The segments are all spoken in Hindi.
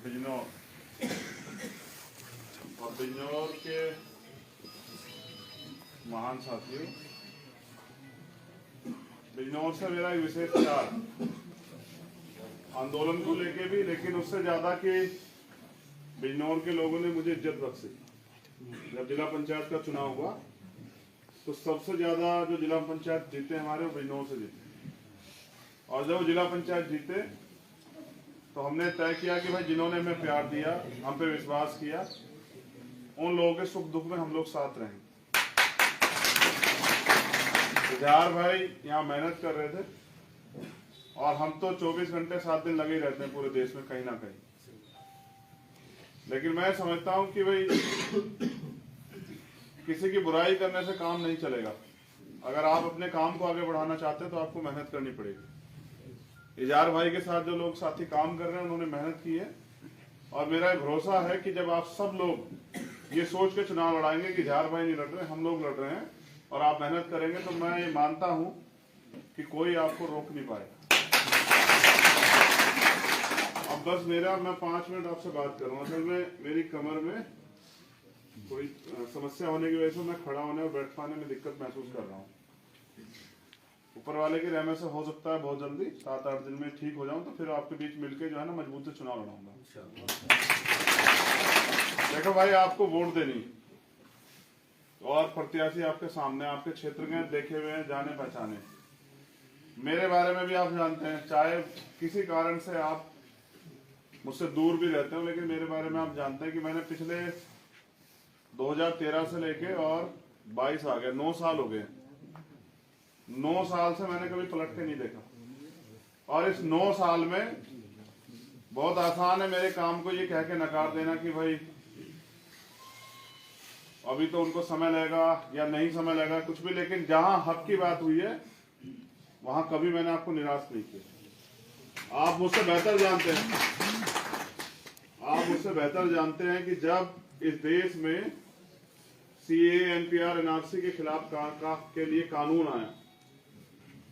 बिजनौर और बिजनौर के महान साथियों, बिजनौर से मेरा एक विशेष प्यार आंदोलन को लेके भी, लेकिन उससे ज्यादा कि बिजनौर के लोगों ने मुझे इज्जत बख्शी। जब जिला पंचायत का चुनाव हुआ तो सबसे ज्यादा जो जिला पंचायत जीते हमारे वो बिजनौर से जीते, और जब जिला पंचायत जीते तो हमने तय किया कि भाई जिन्होंने हमें प्यार दिया, हम पे विश्वास किया, उन लोगों के सुख दुख में हम लोग साथ रहेंगे। इजहार भाई यहाँ मेहनत कर रहे थे और हम तो 24 घंटे 7 दिन लगे ही रहते हैं पूरे देश में कहीं ना कहीं, लेकिन मैं समझता हूँ कि भाई किसी की बुराई करने से काम नहीं चलेगा। अगर आप अपने काम को आगे बढ़ाना चाहते हैं तो आपको मेहनत करनी पड़ेगी। इजहार भाई के साथ जो लोग साथी काम कर रहे हैं उन्होंने मेहनत की है, और मेरा भरोसा है कि जब आप सब लोग ये सोच के चुनाव लड़ाएंगे कि इजहार भाई नहीं लड़ रहे, हम लोग लड़ रहे हैं, और आप मेहनत करेंगे, तो मैं ये मानता हूं कि कोई आपको रोक नहीं पाएगा। अब बस मैं 5 मिनट आपसे बात करूंगा। असल में मेरी कमर में कोई समस्या होने की वजह से मैं खड़ा होने और बैठ पाने में दिक्कत महसूस कर रहा हूँ। ऊपर वाले के रहने से हो सकता है बहुत जल्दी 7-8 दिन में ठीक हो जाऊं, तो फिर आपके बीच मिलके जो है ना मजबूत से चुनाव लड़ाऊंगा। देखो भाई, आपको वोट देनी और प्रत्याशी आपके सामने, आपके क्षेत्र के देखे हुए हैं, जाने पहचाने। मेरे बारे में भी आप जानते हैं, चाहे किसी कारण से आप मुझसे दूर भी रहते हो, लेकिन मेरे बारे में आप जानते हैं कि मैंने पिछले 2013 से लेके और 22 आ गए, 9 साल हो गए। 9 साल से मैंने कभी पलट के नहीं देखा, और इस 9 साल में बहुत आसान है मेरे काम को ये कह के नकार देना कि भाई अभी तो उनको समय लगेगा या नहीं समय लगेगा, कुछ भी, लेकिन जहां हक की बात हुई है वहां कभी मैंने आपको निराश नहीं किया। आप मुझसे बेहतर जानते हैं कि जब इस देश में सीए, एनपीआर, एनआरसी के खिलाफ के लिए कानून आया,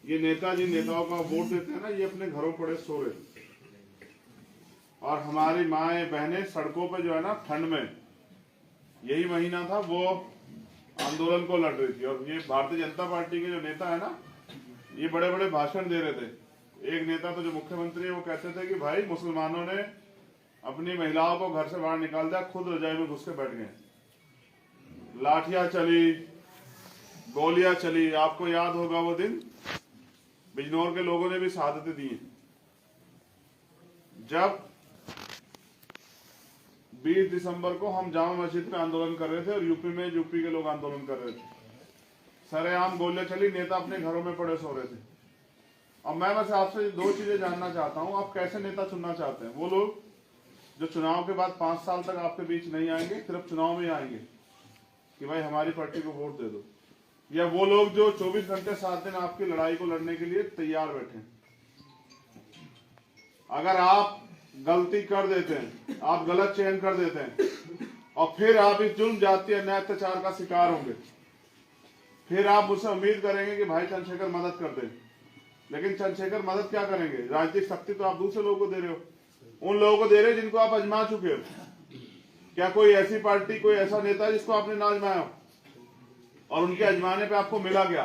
ये नेताओं का वोट देते हैं ना, ये अपने घरों पड़े सो रहे, और हमारी माएं बहनें सड़कों पे जो है ना ठंड में, यही महीना था, वो आंदोलन को लड़ रही थी। और ये भारतीय जनता पार्टी के जो नेता है ना, ये बड़े बड़े भाषण दे रहे थे। एक नेता तो जो मुख्यमंत्री है वो कहते थे कि भाई मुसलमानों ने अपनी महिलाओं को घर से बाहर निकाल दिया, खुद रजाई में घुस के बैठ गए। लाठियां चली, गोलियां चली, आपको याद होगा वो दिन। बिजनौर के लोगों ने भी शहादतें दी। जब 20 दिसंबर को हम जामा मस्जिद में आंदोलन कर रहे थे और यूपी के लोग आंदोलन कर रहे थे, सरेआम गोलियां चली, नेता अपने घरों में पड़े सो रहे थे। अब मैं बस आपसे 2 चीजें जानना चाहता हूं, आप कैसे नेता चुनना चाहते हैं? वो लोग जो चुनाव के बाद 5 साल तक आपके बीच नहीं आएंगे, सिर्फ चुनाव में आएंगे कि भाई हमारी पार्टी को वोट दे दो, या वो लोग जो 24 घंटे 7 दिन आपकी लड़ाई को लड़ने के लिए तैयार बैठे? अगर आप गलती कर देते हैं, आप गलत चयन कर देते हैं, और फिर आप इस जुल्म, जाति, अन्याय, अत्याचार का शिकार होंगे, फिर आप मुझसे उम्मीद करेंगे कि भाई चंद्रशेखर मदद कर दे। लेकिन चंद्रशेखर मदद क्या करेंगे? राजनीतिक शक्ति तो आप दूसरे लोगों को दे रहे हो, उन लोगों को दे रहे हो जिनको आप आजमा चुके हो। क्या कोई ऐसी पार्टी, कोई ऐसा नेता जिसको आपने ना आजमाया हो और उनके आजमाने पे आपको मिला गया?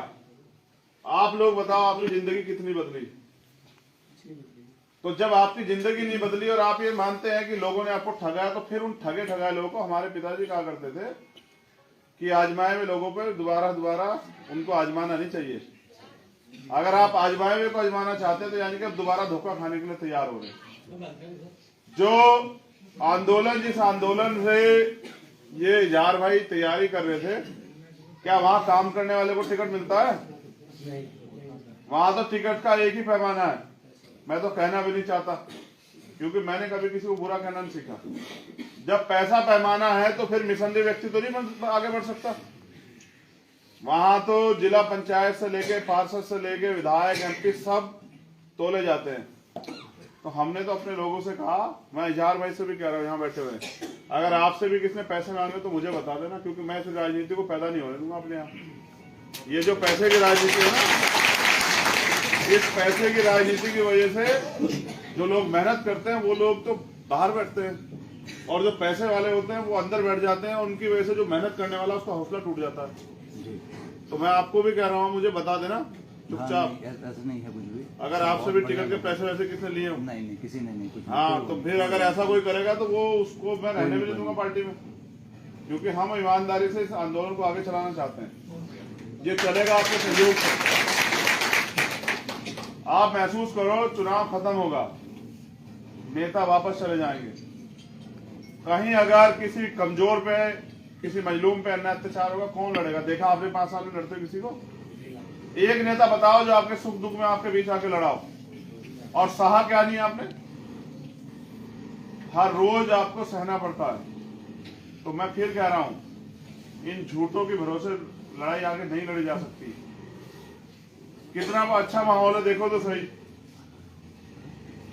आप लोग बताओ, आपकी जिंदगी कितनी बदली? तो जब आपकी जिंदगी नहीं बदली और आप ये मानते हैं कि लोगों ने आपको ठगाया, तो फिर उन ठगे लोगों को, हमारे पिताजी कहा करते थे कि आजमाए हुए लोगों पर दोबारा उनको आजमाना नहीं चाहिए। अगर आप आजमाए हुए को आजमाना चाहते हैं तो यानी कि आप दोबारा धोखा खाने के लिए तैयार हो रहे। जो आंदोलन, जिस आंदोलन से ये इजहार भाई तैयारी कर रहे थे, क्या वहां काम करने वाले को टिकट मिलता है? वहां तो टिकट का एक ही पैमाना है। मैं तो कहना भी नहीं चाहता, क्योंकि मैंने कभी किसी को बुरा कहना नहीं सीखा। जब पैसा पैमाना है तो फिर निसंदेह व्यक्ति तो नहीं आगे बढ़ सकता। वहां तो जिला पंचायत से लेके, पार्षद से लेके, विधायक, एमपी सब तोले जाते हैं। तो हमने तो अपने लोगों से कहा, मैं इजहार भाई से भी कह रहा हूँ यहाँ बैठे हुए, अगर आपसे भी किसने पैसे मांगे तो मुझे बता देना, क्योंकि मैं इस राजनीति को पैदा नहीं होने दूंगा अपने यहाँ। ये जो पैसे की राजनीति है ना, इस पैसे की राजनीति की वजह से जो लोग मेहनत करते हैं वो लोग तो बाहर बैठते हैं, और जो पैसे वाले होते हैं वो अंदर बैठ जाते हैं, उनकी वजह से जो मेहनत करने वाला उसका हौसला टूट जाता है। तो मैं आपको भी कह रहा हूँ, मुझे बता देना चुपचाप। ऐसा नहीं है कुछ भी। अगर आपसे भी टिकट के पैसे वैसे किसने लिए हो? नहीं, किसी ने नहीं कुछ। हाँ, तो फिर अगर ऐसा कोई करेगा तो वो उसको मैं रहने भी नहीं दूंगा पार्टी में, क्योंकि हम ईमानदारी से इस आंदोलन को आगे चलाना चाहते हैं। ये चलेगा आपके सहयोग से। आप महसूस करो, चुनाव खत्म होगा, नेता वापस चले जाएंगे। कहीं अगर किसी कमजोर पे, किसी मजलूम पे अन्याय अत्याचार होगा, कौन लड़ेगा? देखा आपने 5 साल में लड़ते किसी को? एक नेता बताओ जो आपके सुख दुख में आपके बीच आके लड़ाओ। और सहा क्या नहीं आपने? हर रोज आपको सहना पड़ता है। तो मैं फिर कह रहा हूं, इन झूठों के भरोसे लड़ाई आगे नहीं लड़ी जा सकती। कितना अच्छा माहौल है देखो तो सही।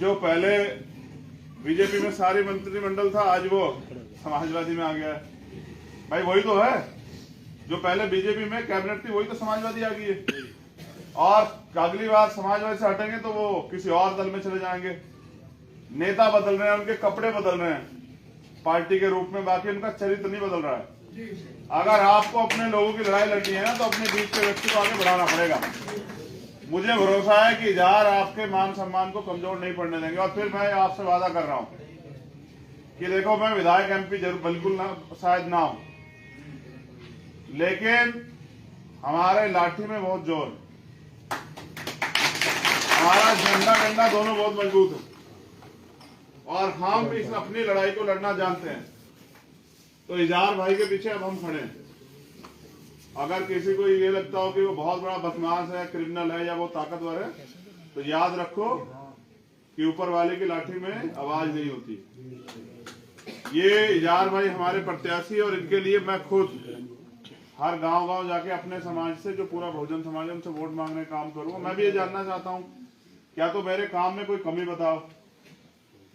जो पहले बीजेपी में सारी मंत्रिमंडल था, आज वो समाजवादी में आ गया है। भाई वही तो है, जो पहले बीजेपी में कैबिनेट थी वही तो समाजवादी आ गई है। और अगली बार समाजवादी से हटेंगे तो वो किसी और दल में चले जाएंगे। नेता बदल रहे हैं, उनके कपड़े बदल रहे हैं पार्टी के रूप में, बाकी उनका चरित्र नहीं बदल रहा है। अगर आपको अपने लोगों की लड़ाई लड़नी है ना, तो अपने बीच के व्यक्ति को आगे बढ़ाना पड़ेगा। मुझे भरोसा है कि इजहार आपके मान सम्मान को कमजोर नहीं पड़ने देंगे। और फिर मैं आपसे वादा कर रहा हूं कि देखो, मैं विधायक एमपी जरूर बिल्कुल ना शायद ना हूं, लेकिन हमारे लाठी में बहुत जोर, हमारा झंडा दोनों बहुत मजबूत है, और हम इस अपनी लड़ाई को लड़ना जानते हैं। तो इजहार भाई के पीछे अब हम खड़े हैं। अगर किसी को ये लगता हो कि वो बहुत बड़ा बदमाश है, क्रिमिनल है, या वो ताकतवर है, तो याद रखो कि ऊपर वाले की लाठी में आवाज नहीं होती। ये इजहार भाई हमारे प्रत्याशी, और इनके लिए मैं खुद हर गांव जाके अपने समाज से, जो पूरा बहुजन समाज है, उनसे वोट मांगने का काम करूंगा। मैं भी ये जानना चाहता हूं, क्या तो मेरे काम में कोई कमी बताओ,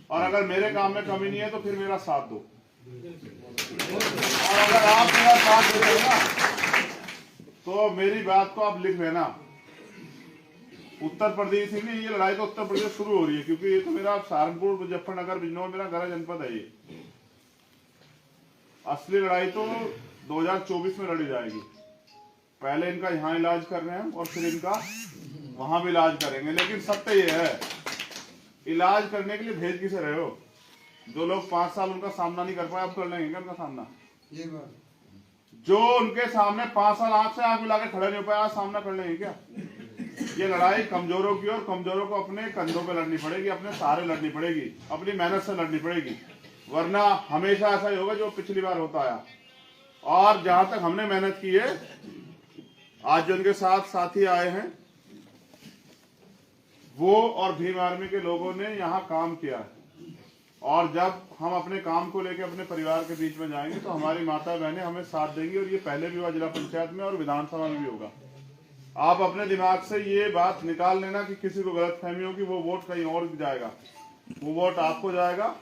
और अगर मेरे काम में कमी नहीं है तो फिर मेरा साथ दो। और अगर आप मेरा साथ दे रहे ना, तो मेरी बात को आप लिख लेना। उत्तर प्रदेश ही नहीं, ये लड़ाई तो उत्तर प्रदेश शुरू हो रही है, क्योंकि ये तो मेरा सहारनपुर, मुजफ्फरनगर, बिजनौर मेरा गृह जनपद है। ये असली लड़ाई तो 2024 में लड़ी जाएगी। पहले इनका यहाँ इलाज कर रहे हैं और फिर इनका वहां भी इलाज करेंगे। लेकिन सत्य ये है, इलाज करने के लिए भेज किसे रहे हो? जो लोग 5 साल उनका सामना नहीं कर पाए, अब कर लेंगे क्या उनका सामना? ये बात जो उनके सामने 5 साल आंख से आंख मिला के खड़े नहीं हो पाए, आज सामना कर लेंगे क्या? ये लड़ाई कमजोरों की, और कमजोरों को अपने कंधों पे लड़नी पड़ेगी, अपने सहारे लड़नी पड़ेगी, अपनी मेहनत से लड़नी पड़ेगी। वरना हमेशा ऐसा ही होगा जो पिछली बार होता आया। और जहां तक हमने मेहनत की है, आज जो उनके साथ साथी आए हैं, वो और भीम आर्मी के लोगों ने यहाँ काम किया है। और जब हम अपने काम को लेकर अपने परिवार के बीच में जाएंगे तो हमारी माता बहनें हमें साथ देंगी। और ये पहले भी हुआ जिला पंचायत में, और विधानसभा में भी होगा। आप अपने दिमाग से ये बात निकाल लेना कि किसी को गलतफहमी हो कि वो वोट कहीं और जाएगा। वो वोट आपको जाएगा,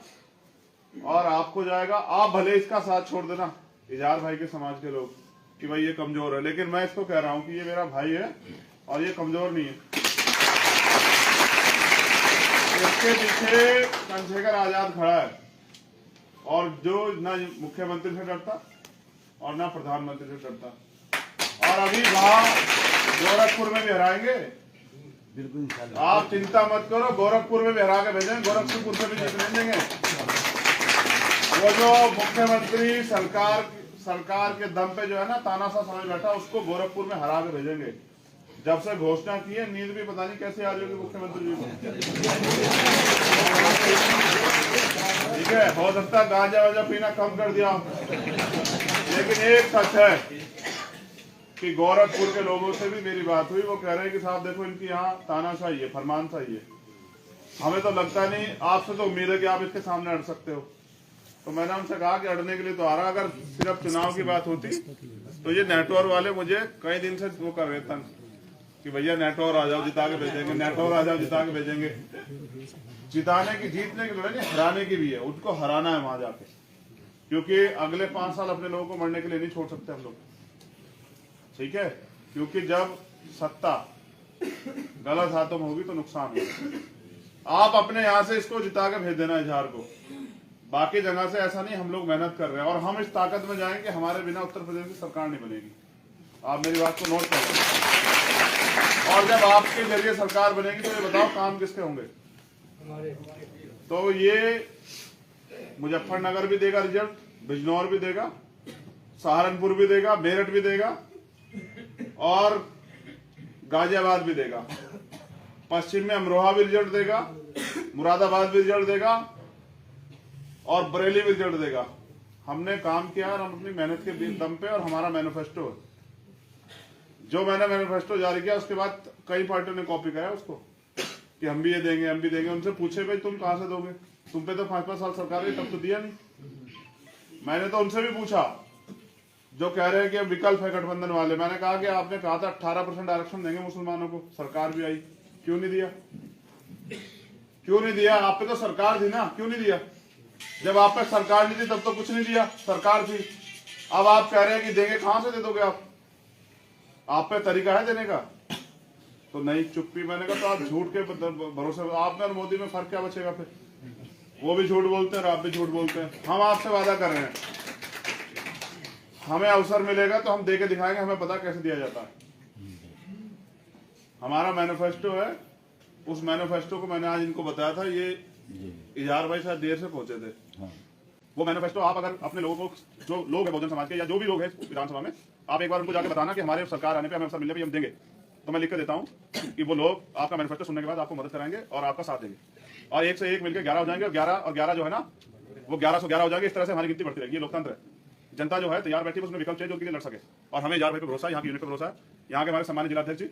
और आपको जाएगा। आप भले इसका साथ छोड़ देना, इजहार भाई के समाज के लोग, कि भाई ये कमजोर है, लेकिन मैं इसको कह रहा हूं कि ये मेरा भाई है और ये कमजोर नहीं है। इसके पीछे चंद्रशेखर आजाद खड़ा है, और जो ना मुख्यमंत्री से डरता और ना प्रधानमंत्री से डरता। और अभी वहां गोरखपुर में भी हराएंगे, बिल्कुल। आप चिंता मत करो, गोरखपुर में भी हरा के भेजेंगे, गोरखपुर से भी जीत लेंगे। वो जो मुख्यमंत्री सरकार के दम पे जो है ना तानाशाह समझ बैठा, उसको गोरखपुर में हरा के भेजेंगे। जब से घोषणा की है, नींद भी पता नहीं कैसे आ जाएगी मुख्यमंत्री जी को। ठीक है, हो सकता है गांजा वाजा पीना कम कर दिया, लेकिन एक सच है कि गोरखपुर के लोगों से भी मेरी बात हुई। वो कह रहे हैं कि साहब देखो, इनकी यहाँ तानाशाही है, फरमानशाही है। हमें तो लगता नहीं, आपसे तो उम्मीद है कि आप इसके सामने अड़ सकते हो। तो मैंने उनसे कहा कि अड़ने के लिए तो आ रहा, अगर सिर्फ चुनाव की बात होती तो ये नेटवर्क वाले मुझे कई दिन से वो कर रहे थे कि भैया नेटवर्क आ जाओ, जिता के भेजेंगे, नेटवर्क आ जाओ, जिता के भेजेंगे। जिताने की, जीतने की लड़ाई, हराने की भी है। उनको हराना है वहां जाके, क्योंकि अगले 5 साल अपने लोगों को मरने के लिए नहीं छोड़ सकते हम लोग। ठीक है, क्योंकि जब सत्ता गलत हाथों में होगी तो नुकसान होगा। आप अपने यहां से इसको जिता के भेज देना इजहार को। बाकी जगह से ऐसा नहीं, हम लोग मेहनत कर रहे हैं और हम इस ताकत में जाएंगे, हमारे बिना उत्तर प्रदेश की सरकार नहीं बनेगी। आप मेरी बात को नोट करें। और जब आपके जरिए सरकार बनेगी तो ये बताओ काम किसके होंगे? तो ये मुजफ्फरनगर भी देगा रिजल्ट, बिजनौर भी देगा, सहारनपुर भी देगा, मेरठ भी देगा और गाजियाबाद भी देगा। पश्चिम में अमरोहा भी रिजल्ट देगा, मुरादाबाद भी रिजल्ट देगा और बरेली भी रिजल्ट देगा। हमने काम किया और हम अपनी मेहनत के दम पे, और हमारा मैनिफेस्टो है। जो मैंने मैनिफेस्टो जारी किया उसके बाद कई पार्टियों ने कॉपी कराया उसको कि हम भी ये देंगे, हम भी देंगे। उनसे पूछे भाई तुम कहां से दोगे? तुम पे तो 5-5 साल सरकार है, तब तो दिया नहीं। मैंने तो उनसे भी पूछा जो कह रहे हैं कि विकल्प है गठबंधन वाले। मैंने कहा कि आपने कहा था 18% आरक्षण देंगे मुसलमानों को, सरकार भी आई, क्यों नहीं दिया? क्यों नहीं दिया? आप पे तो सरकार थी ना, क्यों नहीं दिया? जब आप पे सरकार नहीं थी तब तो कुछ नहीं दिया, सरकार थी। अब आप कह रहे हैं कि देंगे, कहां से दे दोगे आप पे तरीका है देने का? तो नहीं, चुप्पी। मैंने कहा तो आप झूठ के भरोसे, आप में और मोदी में फर्क क्या बचेगा फिर? वो भी झूठ बोलते हैं और आप भी झूठ बोलते हैं। हम आपसे वादा कर रहे हैं, हमें अवसर मिलेगा तो हम दे के दिखाएंगे, हमें पता कैसे दिया जाता है। हमारा मैनिफेस्टो है, उस मैनिफेस्टो को मैंने आज इनको बताया था। ये इजहार भाई शायद देर से पहुंचे थे। वो मैनिफेस्टो आप अगर अपने लोगों को, जो लोग हैं बहुजन समाज के या जो भी लोग हैं विधानसभा में, आप एक बार उनको जाके बताना कि हमारे सरकार आने पे हमें अवसर मिलने पे हम देंगे, तो मैं लिख के देता हूं कि वो लोग आपका मैनिफेस्टो सुनने के बाद आपको मदद कराएंगे और आपका साथ देंगे, और एक से एक मिलकर 11 हो जाएंगे, और 11 जो है ना वो 1111 हो जाएंगे। इस तरह से हमारी गिनती बढ़ती रहेगी। ये लोकतंत्र है। जनता जो है तैयार बैठी है, उसमें विकल्प चाहिए जो उनके लिए लड़ सके, और हमें इजहार भाई पे भरोसा है, यहाँ की यूनिट पे भरोसा है, यहाँ के हमारे सम्मानित जिलाध्यक्ष जी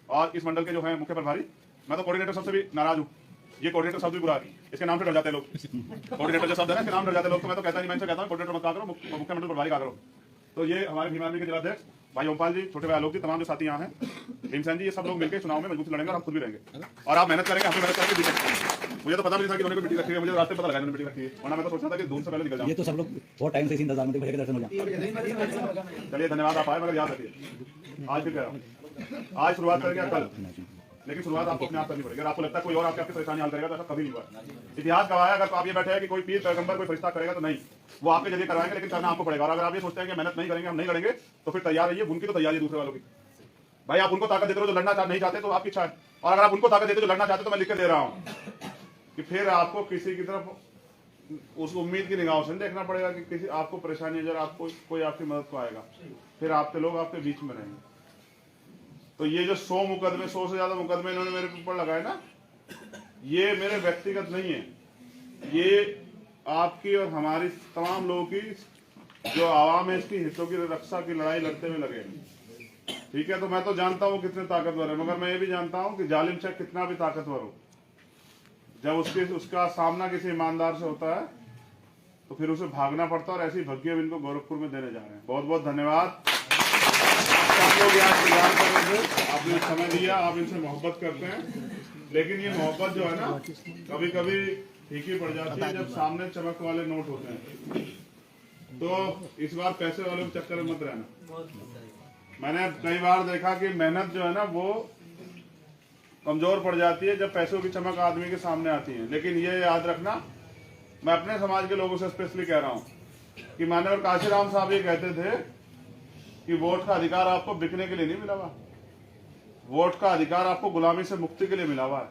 और इस मंडल के जो है मुख्य प्रभारी। मैं तो कोऑर्डिनेटर सबसे भी नाराज हूँ। ये कोऑर्डिनेटर शब्द भी बुरा है, इसके नाम से डर जाते हैं लोग। कोऑर्डिनेटर जो शब्द है ना, इसके नाम डर जाते हैं लोग। तो मैं तो कहता नहीं, मैं इनसे कहता हूँ कोऑर्डिनेटर मत कहा करो, मुख्य मंडल प्रभारी कहा करो। तो ये हमारे भीम आर्मी के जिलाध्यक्ष भाई ओमपाल जी, छोटे भाई आलोक जी, तमाम जो साथी यहाँ हैं, भीमसेन जी, ये सब लोग मिलकर चुनाव में मजबूत लड़ेंगे और हम खुद भी रहेंगे और आप मेहनत करेंगे, हम मेहनत करके जीतेंगे। मुझे तो पता नहीं था कि उन्होंने मीटिंग रखी है, मुझे रास्ते पता लगा इन्होंने मीटिंग रखी है, वरना मैं तो सोचता था कि धूम से पहले निकल जाऊं। ये तो सब लोग बहुत टाइम से इसी इंतजार में थे कि दर्शन हो जाए। चलिए धन्यवाद, आप आए, मगर याद रखिए आज फिर कह रहा हूँ, आज शुरुआत करेंगे कल, लेकिन शुरुआत आपको अपने आप करनी पड़ेगी। अगर आपको लगता है कोई और आपकी परेशानी हल करेगा तो ऐसा कभी नहीं हुआ। इतिहास गवाह है, अगर आप ये बैठे हैं कि कोई पीर पैगंबर कोई फरिश्ता करेगा तो नहीं, वो आपके जरिए करवाएंगे, लेकिन करना आपको पड़ेगा। और अगर आप ये सोचते हैं कि मेहनत नहीं करेंगे, हम नहीं लड़ेंगे, तो फिर तैयार रहिए। उनकी तो तैयारी दूसरे वालों की। भाई आप उनको ताकत देते हो जो लड़ना नहीं चाहते, तो आपकी इच्छा है, और अगर आप उनको ताकत देते हो जो लड़ना चाहते, तो मैं लिख के दे रहा हूँ कि फिर आपको किसी की तरफ उस उम्मीद की निगाहों से देखना पड़ेगा कि किसी आपको परेशानी है, आपको कोई आपकी मदद को आएगा, फिर आपके लोग आपके बीच में रहेंगे। तो ये जो 100 मुकदमे, 100 से ज्यादा मुकदमे इन्होंने मेरे ऊपर लगाए ना, ये मेरे व्यक्तिगत नहीं है, ये आपकी और हमारी तमाम लोगों की, जो आवाम है, इसकी हितों की रक्षा की लड़ाई लड़ते हुए लगे। ठीक है, तो मैं तो जानता हूँ कितने ताकतवर है, मगर मैं ये भी जानता हूँ कि जालिम शख्स कितना भी ताकतवर हो, जब उसका सामना किसी ईमानदार से होता है तो फिर उसे भागना पड़ता है, और ऐसी भग्गी अब इनको गोरखपुर में देने जा रहे हैं। बहुत बहुत धन्यवाद। आप लोग यहाँ तैयार कर रहे थे, आपने समय दिया, आप इनसे मोहब्बत करते हैं, लेकिन ये मोहब्बत जो है ना, कभी कभी फीकी पड़ जाती है जब सामने चमक वाले नोट होते हैं। तो इस बार पैसे वाले के चक्कर में मत रहना। मैंने कई बार देखा कि मेहनत जो है ना वो कमजोर पड़ जाती है जब पैसों की चमक आदमी के सामने आती है। लेकिन ये याद रखना, मैं अपने समाज के लोगों से स्पेशली कह रहा हूँ कि माननीय काशीराम साहब ये कहते थे कि वोट का अधिकार आपको बिकने के लिए नहीं मिला हुआ, वोट का अधिकार आपको गुलामी से मुक्ति के लिए मिला हुआ है,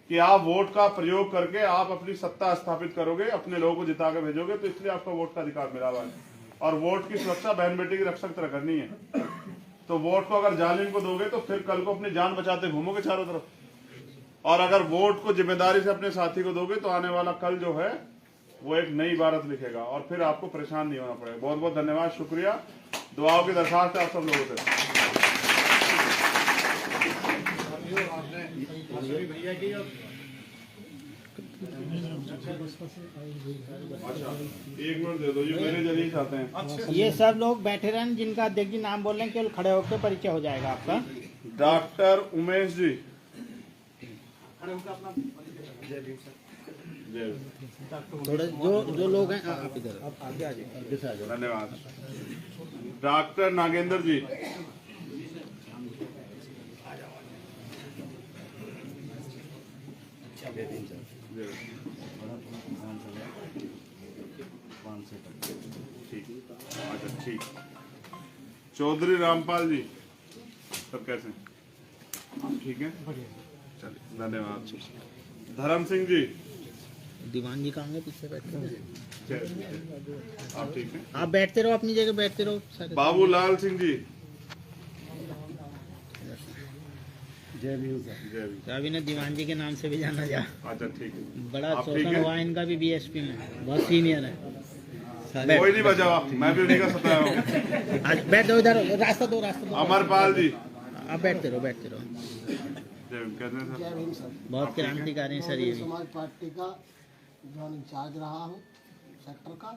कि आप वोट का प्रयोग करके आप अपनी सत्ता स्थापित करोगे, अपने लोगों को जिता के भेजोगे, तो इसलिए आपको वोट का अधिकार मिला हुआ है। और वोट की सुरक्षा बहन बेटी की रक्षा की तरह करनी है। तो वोट को अगर जालिम को दोगे तो फिर कल को अपनी जान बचाते घूमोगे चारों तरफ, और अगर वोट को जिम्मेदारी से अपने साथी को दोगे तो आने वाला कल जो है वो एक नई भारत लिखेगा, और फिर आपको परेशान नहीं होना पड़ेगा। बहुत बहुत धन्यवाद, शुक्रिया। दुआओं की दरखास्त है आप सब लोगों से। अच्छा, एक मिनट दे दो, ये मेरे जरिए चाहते हैं। ये सब लोग बैठे रहें, जिनका अध्यक्ष जी नाम बोल रहे हैं, केवल खड़े होकर परिचय हो जाएगा आपका। डॉक्टर उमेश जी, थोड़े जो लोग हैं आप इधर, आप आगे आ जाइए। धन्यवाद। डॉक्टर नागेंद्र जी, ठीक, अच्छा ठीक। चौधरी रामपाल जी सब कैसे हैं? ठीक है, चलिए धन्यवाद। धर्म सिंह जी दीवान जी कहाँ गए? पीछे बैठे हैं। आप ठीक हैं? आप बैठते रहो अपनी जगह, बैठते रहो सारे। बाबूलाल सिंह जी जय भीम सर। जय भीम। तो अभी ना दीवान जी के नाम से भी जाना जा। अच्छा ठीक है, बड़ा आप ठीक शोषण है? हुआ इनका भी बीएसपी में, बहुत सीनियर है। कोई नहीं बचा हुआ, मैं भी उन्हीं का सताया हूँ। आज बैठ जाओ इधर, रास्ता दो, रास्ता दो। अमरपाल जी आप बैठते रहो, बैठते रहो। जय भीम। कैसे हैं जय सर? भीम सर। बहुत क्रांतिकारी हैं सर ये बहुजन भी। समाज पार्टी का जो इंचार्ज रहा हूँ सेक्टर का,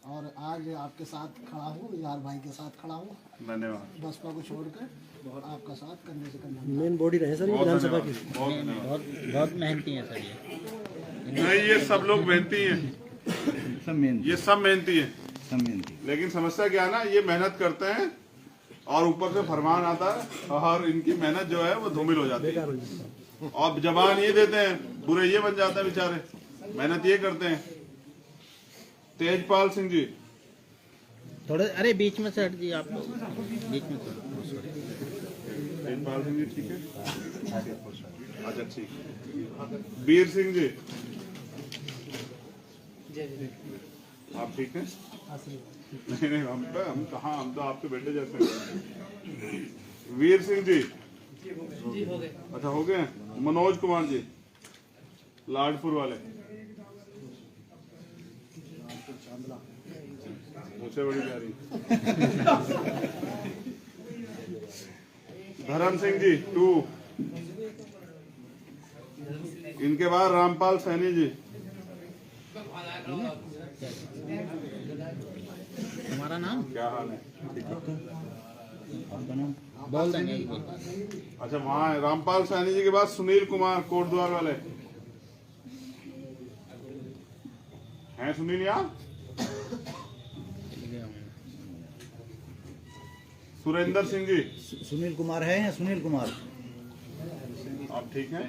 और आज आपके साथ खड़ा हूँ, यार भाई के साथ खड़ा हूँ, धन्यवाद, बसपा को छोड़कर आपका साथ करने से करना। मेन बॉडी रहे सर ये बहुत विधानसभा धन्यवाद, की। बहुत धन्यवाद। बहुत बहुत मेहनती हैं सर ये। नहीं, ये सब लोग मेहनती हैं, सब मेन ये सब मेहनती हैं, सब मेन थी। लेकिन समस्या क्या है ना, ये मेहनत करते हैं और ऊपर से फरमान आता है और इनकी मेहनत जो है वो धूमिल हो जाती है। और जवान ये देते हैं, बुरे ये बन जाते हैं बेचारे, मेहनत ये करते हैं। तेजपाल सिंह जी थोड़े, अरे बीच में से हट जी आप लोग, बीच में से। तेजपाल सिंह जी ठीक है, अच्छा ठीक। वीर सिंह जी आप ठीक हैं? नहीं नहीं, हम कहाँ, हम तो आपके बेटे जैसे हैं। वीर सिंह जी अच्छा हो गए। मनोज कुमार जी लाडपुर वाले, मुझसे बड़ी प्यारी। धर्म सिंह जी 2। इनके बाद रामपाल सैनी जी। हमारा नाम क्या हाल है? आपका नाम? बोल देंगे। अच्छा वहाँ है। रामपाल सैनी जी के बाद सुनील कुमार कोटद्वार वाले हैं। सुनील यहाँ? सुरेंद्र सिंह जी सुनील कुमार है या सुनील कुमार? आप ठीक हैं?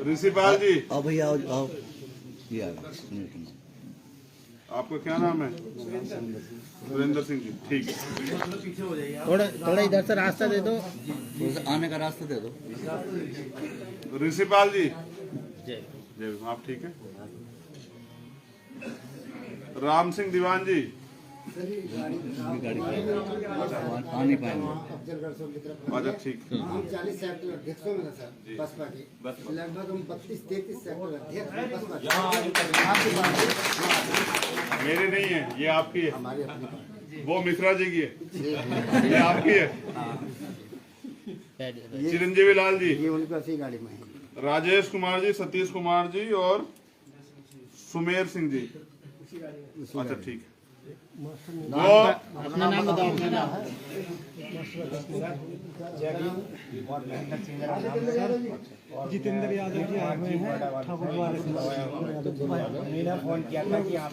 ऋषिपाल जी आओ भैया आओ आओ। ये आ गए सुनील कुमार। आपका क्या नाम है? सुरेंद्र सिंह जी ठीक है। थोड़ा थोड़ा इधर से रास्ता दे दो। थोड़ा सा आने का रास्ता दे दो। ऋषिपाल जी जय जय भीम। आप ठीक है? राम सिंह दीवान जी गाड़ी आ नहीं पाएंगे। अफजलगढ़ से की तरफ अच्छा ठीक। हम 40 सेक्टर अध्यक्षों में सर बसपा के, लगभग हम 32-33 सेक्टर अध्यक्ष हैं बसपा के। आपकी पार्टी मेरे नहीं है, ये आपकी है। हमारी अपनी पार्टी। वो मिश्रा जी की है, ये आपकी है। बैठ जाओ। चिरंजीवी लाल जी, ये उनकी ऐसी गाड़ी में है। राजेश कुमार जी, सतीश कुमार जी और सुमेर सिंह जी। अच्छा ठीक है। वो अपना नाम बताओ। अपना नाम जितेंद्र यादव जी आए हुए हैं ठाकुर द्वारा से। मैंने फोन किया था कि आप